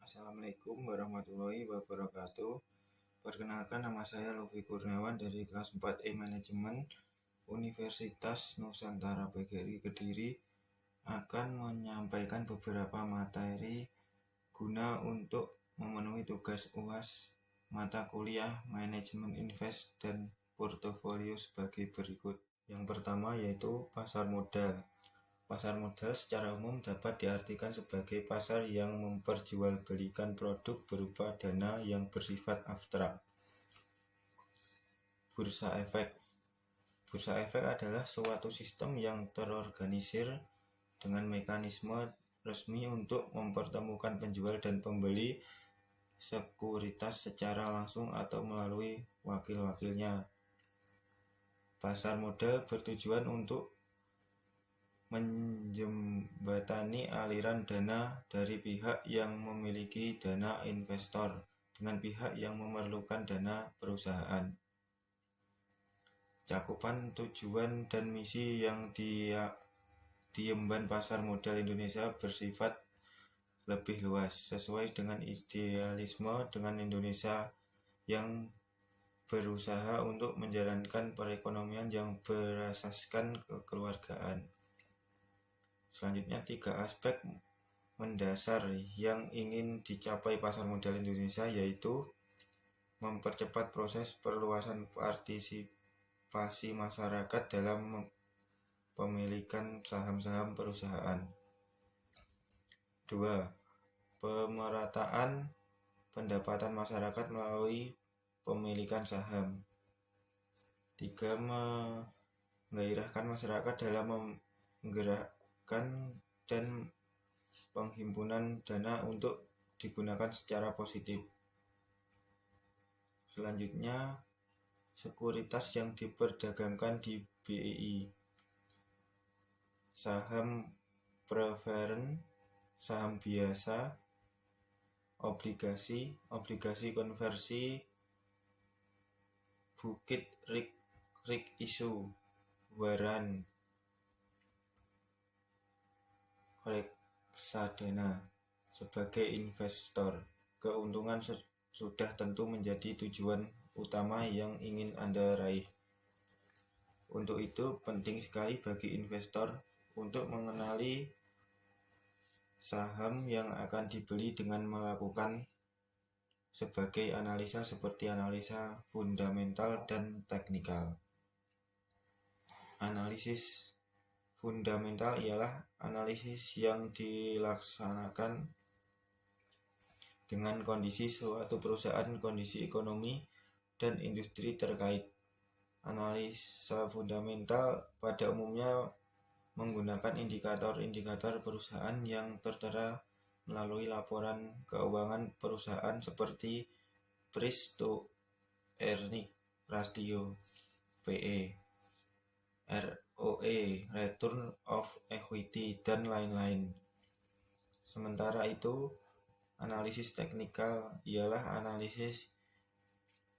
Assalamualaikum warahmatullahi wabarakatuh. Perkenalkan, nama saya Lufi Kurniawan dari kelas 4E Manajemen Universitas Nusantara PGRI Kediri, akan menyampaikan beberapa materi guna untuk memenuhi tugas UAS mata kuliah Manajemen Invest dan Portofolio sebagai berikut. Yang pertama yaitu pasar modal. Pasar modal secara umum dapat diartikan sebagai pasar yang memperjualbelikan produk berupa dana yang bersifat abstrak. Bursa efek. Bursa efek adalah suatu sistem yang terorganisir dengan mekanisme resmi untuk mempertemukan penjual dan pembeli sekuritas secara langsung atau melalui wakil-wakilnya. Pasar modal bertujuan untuk menjembatani aliran dana dari pihak yang memiliki dana investor dengan pihak yang memerlukan dana perusahaan. Cakupan tujuan dan misi yang diemban pasar modal Indonesia bersifat lebih luas, sesuai dengan idealisme dengan Indonesia yang berusaha untuk menjalankan perekonomian yang berasaskan kekeluargaan. Selanjutnya, 3 aspek mendasar yang ingin dicapai pasar modal Indonesia, yaitu mempercepat proses perluasan partisipasi masyarakat dalam pemilikan saham-saham perusahaan. 2. Pemerataan pendapatan masyarakat melalui pemilikan saham. 3. Menggairahkan masyarakat dalam menggerakkan dan penghimpunan dana untuk digunakan secara positif. Selanjutnya, sekuritas yang diperdagangkan di BEI. Saham preferen, saham biasa, obligasi konversi, bukit rik isu, waran, reksadana. Sebagai investor, keuntungan sudah tentu menjadi tujuan utama yang ingin Anda raih. Untuk itu, penting sekali bagi investor untuk mengenali saham yang akan dibeli dengan melakukan sebagai analisa seperti analisa fundamental dan teknikal. Analisis fundamental ialah analisis yang dilaksanakan dengan kondisi suatu perusahaan, kondisi ekonomi, dan industri terkait. Analisa fundamental pada umumnya menggunakan indikator-indikator perusahaan yang tertera melalui laporan keuangan perusahaan seperti price to earnings ratio (PE), ROE (return of equity), dan lain-lain. Sementara itu, analisis teknikal ialah analisis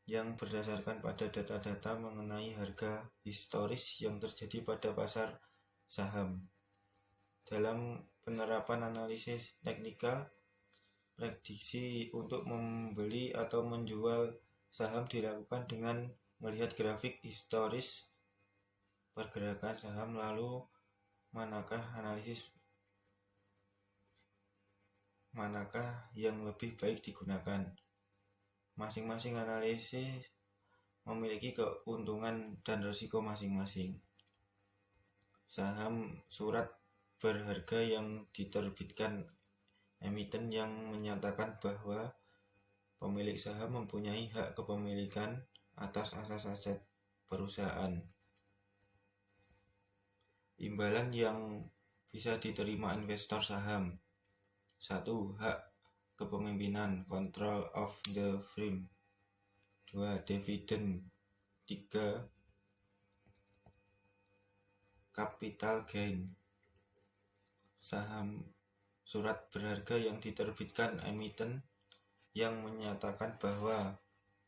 yang berdasarkan pada data-data mengenai harga historis yang terjadi pada pasar saham. Dalam penerapan analisis teknikal, prediksi untuk membeli atau menjual saham dilakukan dengan melihat grafik historis pergerakan saham. Lalu, manakah yang lebih baik digunakan? Masing-masing analisis memiliki keuntungan dan risiko masing-masing. Saham surat berharga yang diterbitkan emiten yang menyatakan bahwa pemilik saham mempunyai hak kepemilikan atas aset perusahaan. Imbalan yang bisa diterima investor saham. 1. Hak kepemimpinan, control of the firm. 2. Dividen. 3. Capital gain. Saham surat berharga yang diterbitkan emiten yang menyatakan bahwa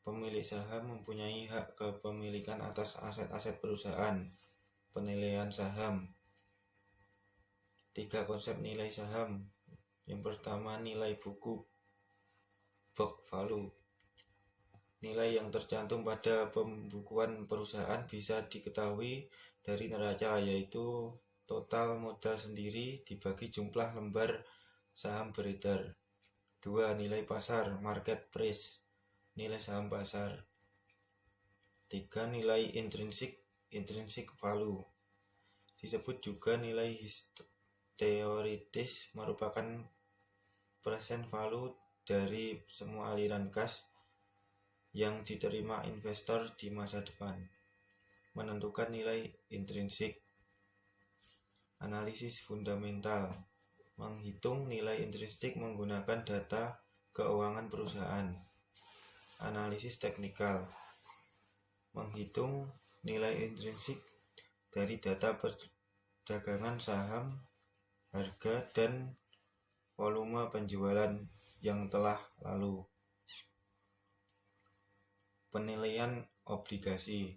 pemilik saham mempunyai hak kepemilikan atas aset-aset perusahaan. Penilaian saham. 3 konsep nilai saham. Yang pertama, nilai buku. book value. Nilai yang tercantum pada pembukuan perusahaan bisa diketahui dari neraca, yaitu total modal sendiri dibagi jumlah lembar saham beredar. 2. Nilai pasar, market price, nilai saham pasar. 3. Nilai intrinsic value, disebut juga nilai teoritis, merupakan present value dari semua aliran kas yang diterima investor di masa depan. Menentukan nilai intrinsik. Analisis fundamental, menghitung nilai intrinsik menggunakan data keuangan perusahaan. Analisis teknikal, menghitung nilai intrinsik dari data perdagangan saham, harga, dan volume penjualan yang telah lalu. Penilaian obligasi.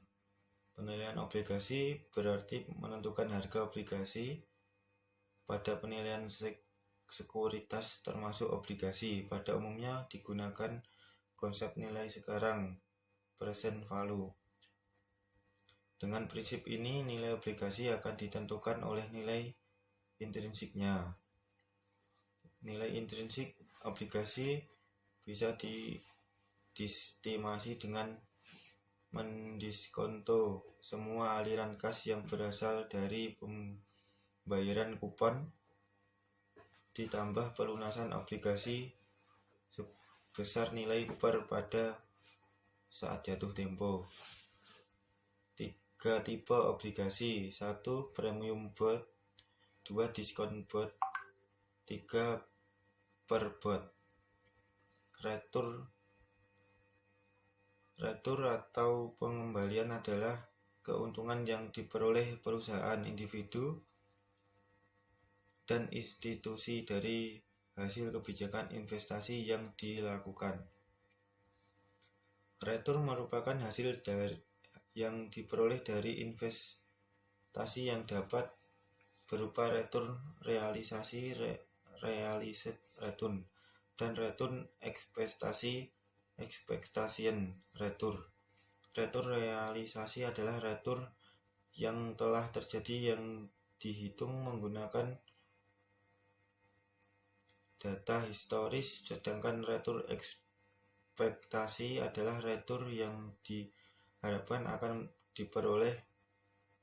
Penilaian obligasi berarti menentukan harga obligasi. Pada penilaian sekuritas termasuk obligasi, pada umumnya digunakan konsep nilai sekarang, present value. Dengan prinsip ini, nilai obligasi akan ditentukan oleh nilai intrinsiknya. Nilai intrinsik obligasi bisa diestimasi dengan mendiskonto semua aliran kas yang berasal dari pembayaran kupon ditambah pelunasan obligasi sebesar nilai par pada saat jatuh tempo. 3 tipe obligasi. 1. Premium bond, 2. Discount bond, 3. per bond. Retur atau pengembalian adalah keuntungan yang diperoleh perusahaan, individu, dan institusi dari hasil kebijakan investasi yang dilakukan. Retur merupakan hasil yang diperoleh dari investasi yang dapat berupa return realisasi, realized return, dan return expectation return. Return realisasi adalah return yang telah terjadi yang dihitung menggunakan data historis, sedangkan return ekspektasi adalah return yang diharapkan akan diperoleh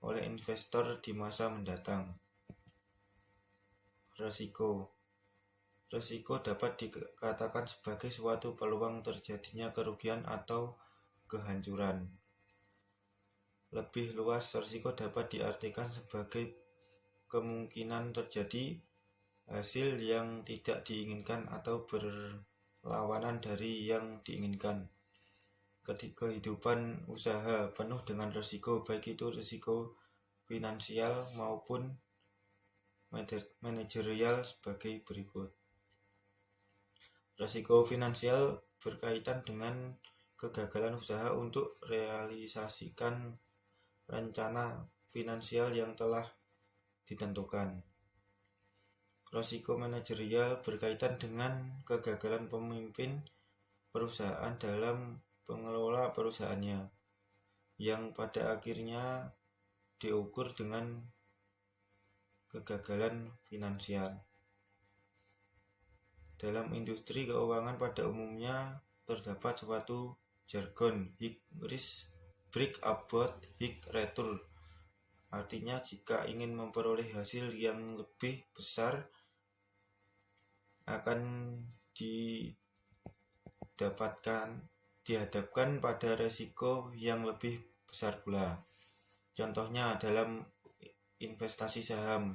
oleh investor di masa mendatang. Risiko dapat dikatakan sebagai suatu peluang terjadinya kerugian atau kehancuran. Lebih luas, risiko dapat diartikan sebagai kemungkinan terjadi hasil yang tidak diinginkan atau berlawanan dari yang diinginkan. Kehidupan usaha penuh dengan risiko, baik itu risiko finansial maupun manajerial sebagai berikut. Risiko finansial berkaitan dengan kegagalan usaha untuk realisasikan rencana finansial yang telah ditentukan. Risiko manajerial berkaitan dengan kegagalan pemimpin perusahaan dalam pengelola perusahaannya, yang pada akhirnya diukur dengan kegagalan finansial. Dalam industri keuangan pada umumnya terdapat suatu jargon high risk break about high return. Artinya jika ingin memperoleh hasil yang lebih besar akan dihadapkan pada resiko yang lebih besar pula. Contohnya dalam investasi saham,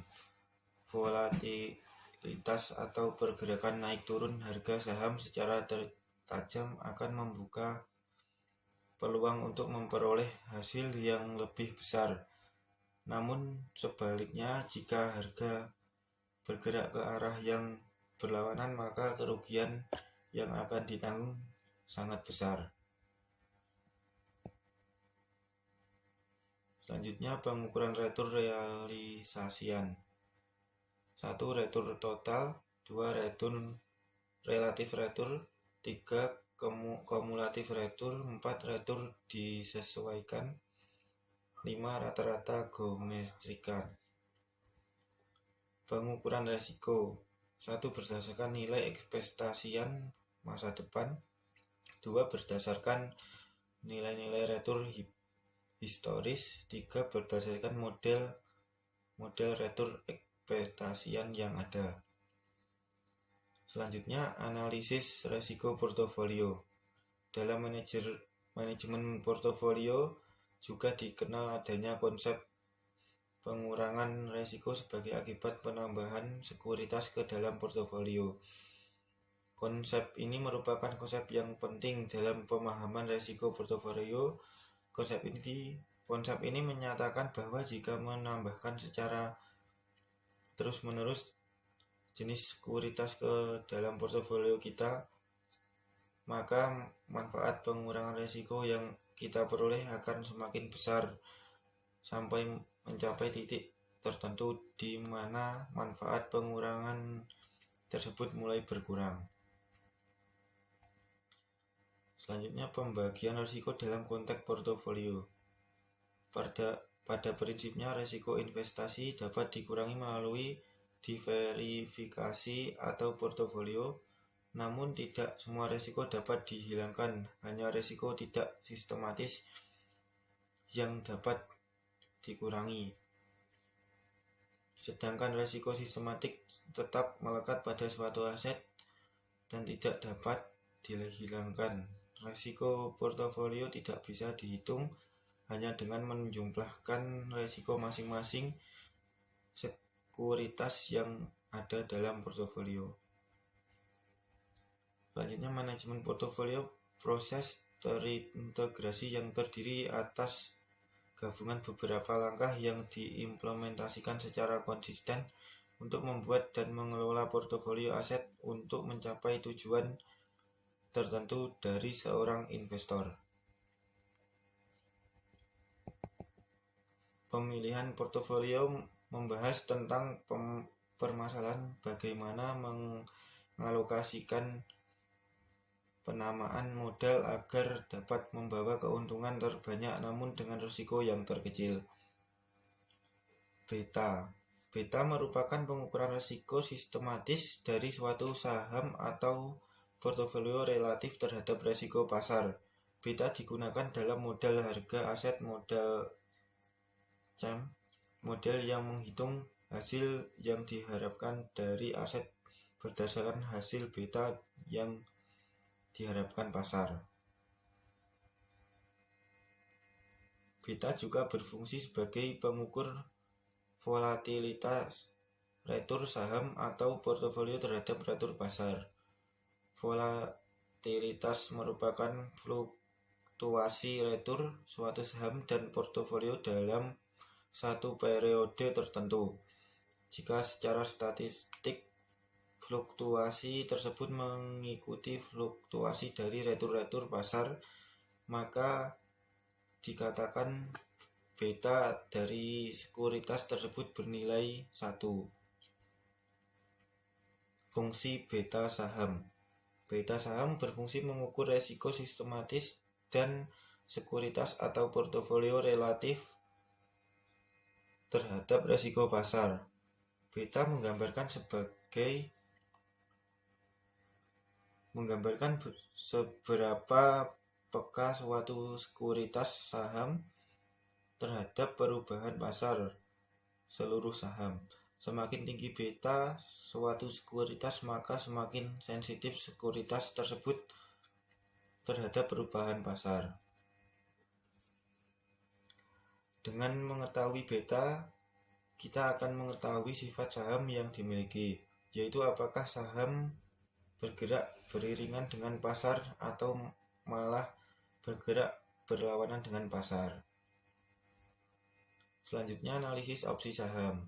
volatilitas atau pergerakan naik turun harga saham secara tajam akan membuka peluang untuk memperoleh hasil yang lebih besar. Namun sebaliknya, jika harga bergerak ke arah yang berlawanan, maka kerugian yang akan ditanggung sangat besar. Selanjutnya, pengukuran return realisasian. 1. Return total, 2. Return relatif return, 3. Kumulatif retur. 4. Retur disesuaikan. 5. Rata-rata geometrikan. Pengukuran resiko. 1. Berdasarkan nilai ekspektasian masa depan. 2. Berdasarkan nilai-nilai retur historis. 3. Berdasarkan model retur ekspektasian yang ada. Selanjutnya, analisis resiko portofolio. Dalam manajemen portofolio juga dikenal adanya konsep pengurangan resiko sebagai akibat penambahan sekuritas ke dalam portofolio. Konsep ini merupakan konsep yang penting dalam pemahaman resiko portofolio. Konsep ini menyatakan bahwa jika menambahkan secara terus-menerus jenis sekuritas ke dalam portofolio kita, maka manfaat pengurangan risiko yang kita peroleh akan semakin besar sampai mencapai titik tertentu di mana manfaat pengurangan tersebut mulai berkurang. Selanjutnya, pembagian risiko dalam konteks portofolio. Pada prinsipnya, risiko investasi dapat dikurangi melalui diverifikasi atau portofolio, namun tidak semua risiko dapat dihilangkan, hanya risiko tidak sistematis yang dapat dikurangi. Sedangkan risiko sistematik tetap melekat pada suatu aset dan tidak dapat dihilangkan. Risiko portofolio tidak bisa dihitung hanya dengan menjumlahkan risiko masing-masing sekuritas yang ada dalam portofolio. Selanjutnya, manajemen portofolio, proses terintegrasi yang terdiri atas gabungan beberapa langkah yang diimplementasikan secara konsisten untuk membuat dan mengelola portofolio aset untuk mencapai tujuan tertentu dari seorang investor. Pemilihan portofolio membahas tentang permasalahan bagaimana mengalokasikan penamaan modal agar dapat membawa keuntungan terbanyak namun dengan risiko yang terkecil. Beta merupakan pengukuran risiko sistematis dari suatu saham atau portofolio relatif terhadap risiko pasar. Beta digunakan dalam model harga aset model CAM, model yang menghitung hasil yang diharapkan dari aset berdasarkan hasil beta yang diharapkan pasar. Beta juga berfungsi sebagai pengukur volatilitas retur saham atau portofolio terhadap retur pasar. Volatilitas merupakan fluktuasi retur suatu saham dan portofolio dalam satu periode tertentu. Jika secara statistik fluktuasi tersebut mengikuti fluktuasi dari retur-retur pasar, maka dikatakan beta dari sekuritas tersebut bernilai 1. Fungsi beta saham. Beta saham berfungsi mengukur resiko sistematis dan sekuritas atau portofolio relatif terhadap resiko pasar. Beta menggambarkan seberapa peka suatu sekuritas saham terhadap perubahan pasar seluruh saham. Semakin tinggi beta suatu sekuritas, maka semakin sensitif sekuritas tersebut terhadap perubahan pasar. Dengan mengetahui beta, kita akan mengetahui sifat saham yang dimiliki, yaitu apakah saham bergerak beriringan dengan pasar atau malah bergerak berlawanan dengan pasar. Selanjutnya, analisis opsi saham.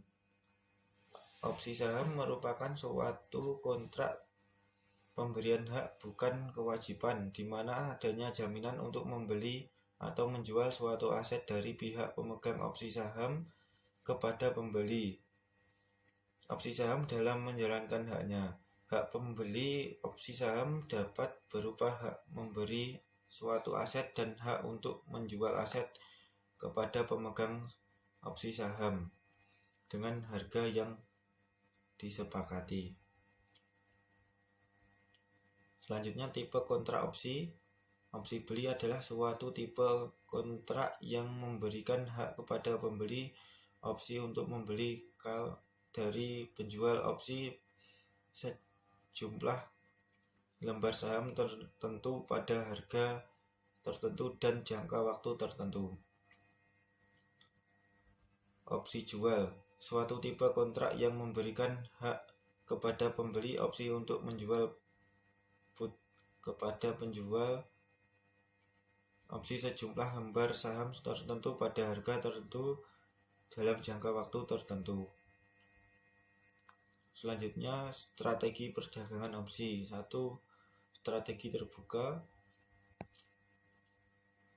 Opsi saham merupakan suatu kontrak pemberian hak bukan kewajiban, di mana adanya jaminan untuk membeli atau menjual suatu aset dari pihak pemegang opsi saham kepada pembeli opsi saham dalam menjalankan haknya. Hak pembeli opsi saham dapat berupa hak memberi suatu aset dan hak untuk menjual aset kepada pemegang opsi saham dengan harga yang disepakati. Selanjutnya, tipe kontrak opsi. Opsi beli adalah suatu tipe kontrak yang memberikan hak kepada pembeli opsi untuk membeli dari penjual opsi sejumlah lembar saham tertentu pada harga tertentu dan jangka waktu tertentu. Opsi jual, suatu tipe kontrak yang memberikan hak kepada pembeli opsi untuk menjual put kepada penjual opsi sejumlah lembar saham tertentu pada harga tertentu dalam jangka waktu tertentu. Selanjutnya, strategi perdagangan opsi. 1. Strategi terbuka.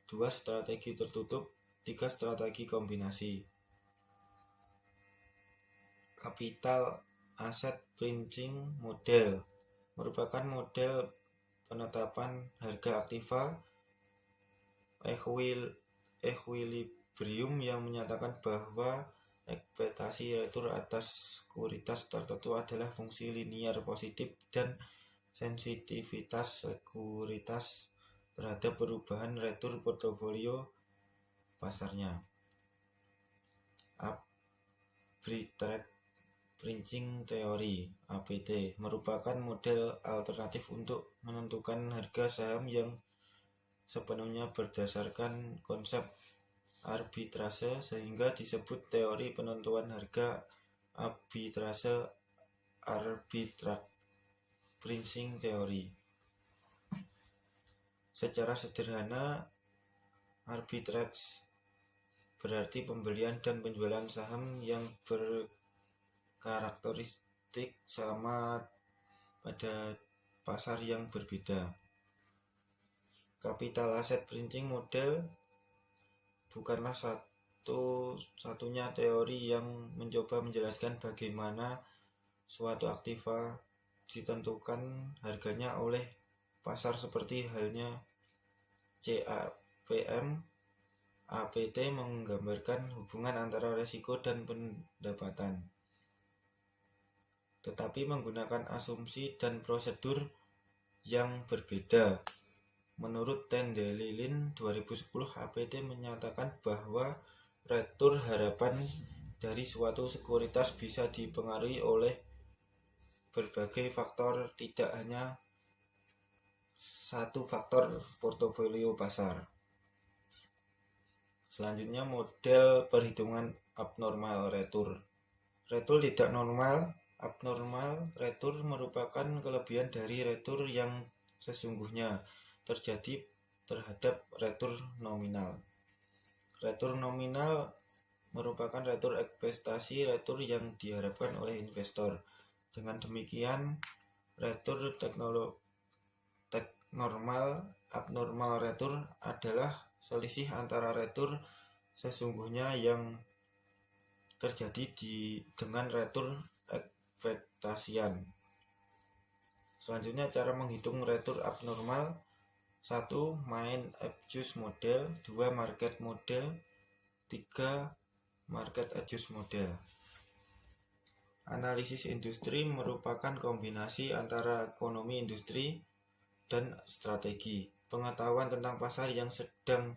2. Strategi tertutup. 3. Strategi kombinasi. Capital Asset Pricing Model merupakan model penetapan harga aktiva equilibrium yang menyatakan bahwa ekspektasi return atas sekuritas tertentu adalah fungsi linier positif dan sensitivitas sekuritas terhadap perubahan return portofolio pasarnya. Arbitrage Pricing Theory (APT) merupakan model alternatif untuk menentukan harga saham yang sepenuhnya berdasarkan konsep arbitrase sehingga disebut teori penentuan harga arbitrase Arbitrage Pricing Theory. Secara sederhana, arbitrage berarti pembelian dan penjualan saham yang berkarakteristik sama pada pasar yang berbeda. Capital Asset Pricing Model bukanlah satu-satunya teori yang mencoba menjelaskan bagaimana suatu aktiva ditentukan harganya oleh pasar seperti halnya CAPM. APT menggambarkan hubungan antara risiko dan pendapatan, tetapi menggunakan asumsi dan prosedur yang berbeda. Menurut Tendelilin 2010, APT menyatakan bahwa return harapan dari suatu sekuritas bisa dipengaruhi oleh berbagai faktor, tidak hanya satu faktor portofolio pasar. Selanjutnya, model perhitungan abnormal return. Return tidak normal, abnormal return merupakan kelebihan dari return yang sesungguhnya terjadi terhadap return nominal. Return nominal merupakan return ekspektasi return yang diharapkan oleh investor. Dengan demikian, return abnormal return adalah selisih antara return sesungguhnya yang terjadi dengan return ekspektasian. Selanjutnya, cara menghitung return abnormal. 1. Mean Adjust Model. 2. Market Model. 3. Market Adjust Model. Analisis industri merupakan kombinasi antara ekonomi industri dan strategi. Pengetahuan tentang pasar yang sedang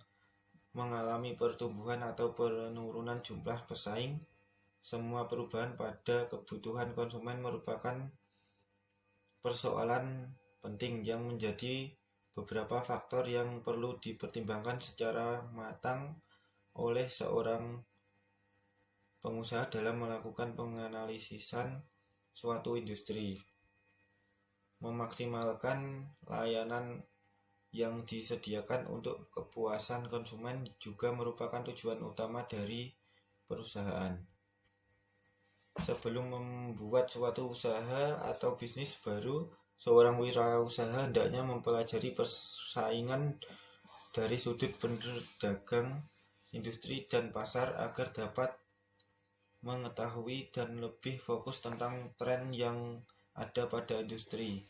mengalami pertumbuhan atau penurunan jumlah pesaing. Semua perubahan pada kebutuhan konsumen merupakan persoalan penting yang menjadi beberapa faktor yang perlu dipertimbangkan secara matang oleh seorang pengusaha dalam melakukan penganalisisan suatu industri. Memaksimalkan layanan yang disediakan untuk kepuasan konsumen juga merupakan tujuan utama dari perusahaan. Sebelum membuat suatu usaha atau bisnis baru, seorang wirausaha hendaknya mempelajari persaingan dari sudut pedagang, industri, dan pasar agar dapat mengetahui dan lebih fokus tentang tren yang ada pada industri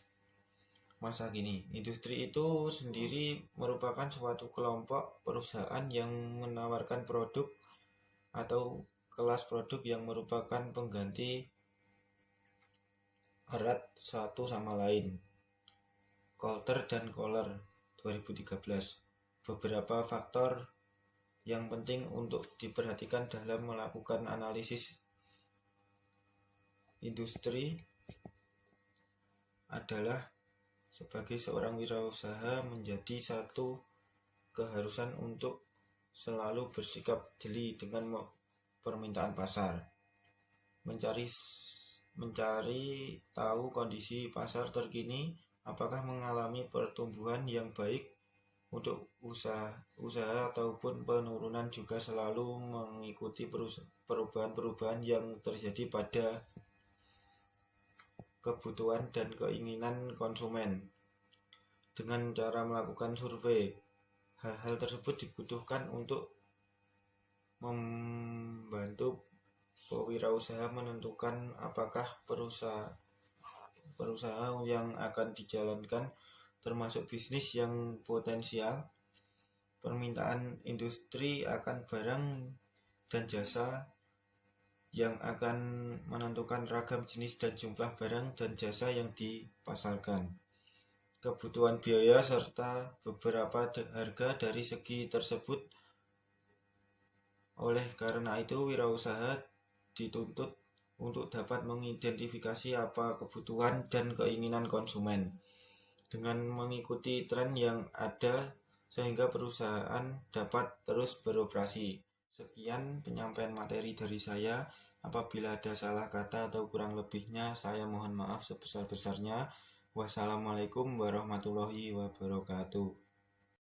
masa kini. Industri itu sendiri merupakan suatu kelompok perusahaan yang menawarkan produk atau kelas produk yang merupakan pengganti erat satu sama lain. Coulter dan Kohler 2013. Beberapa faktor yang penting untuk diperhatikan dalam melakukan analisis industri adalah sebagai seorang wirausaha menjadi satu keharusan untuk selalu bersikap jeli dengan permintaan pasar, mencari tahu kondisi pasar terkini, apakah mengalami pertumbuhan yang baik untuk usaha ataupun penurunan, juga selalu mengikuti perubahan-perubahan yang terjadi pada kebutuhan dan keinginan konsumen. Dengan cara melakukan survei, hal-hal tersebut dibutuhkan untuk membantu pewirausaha menentukan apakah perusahaan yang akan dijalankan termasuk bisnis yang potensial. Permintaan industri akan barang dan jasa yang akan menentukan ragam jenis dan jumlah barang dan jasa yang dipasarkan. Kebutuhan biaya serta beberapa harga dari segi tersebut. Oleh karena itu, wirausaha dituntut untuk dapat mengidentifikasi apa kebutuhan dan keinginan konsumen dengan mengikuti tren yang ada sehingga perusahaan dapat terus beroperasi. Sekian penyampaian materi dari saya. Apabila ada salah kata atau kurang lebihnya, saya mohon maaf sebesar-besarnya. Wassalamualaikum warahmatullahi wabarakatuh.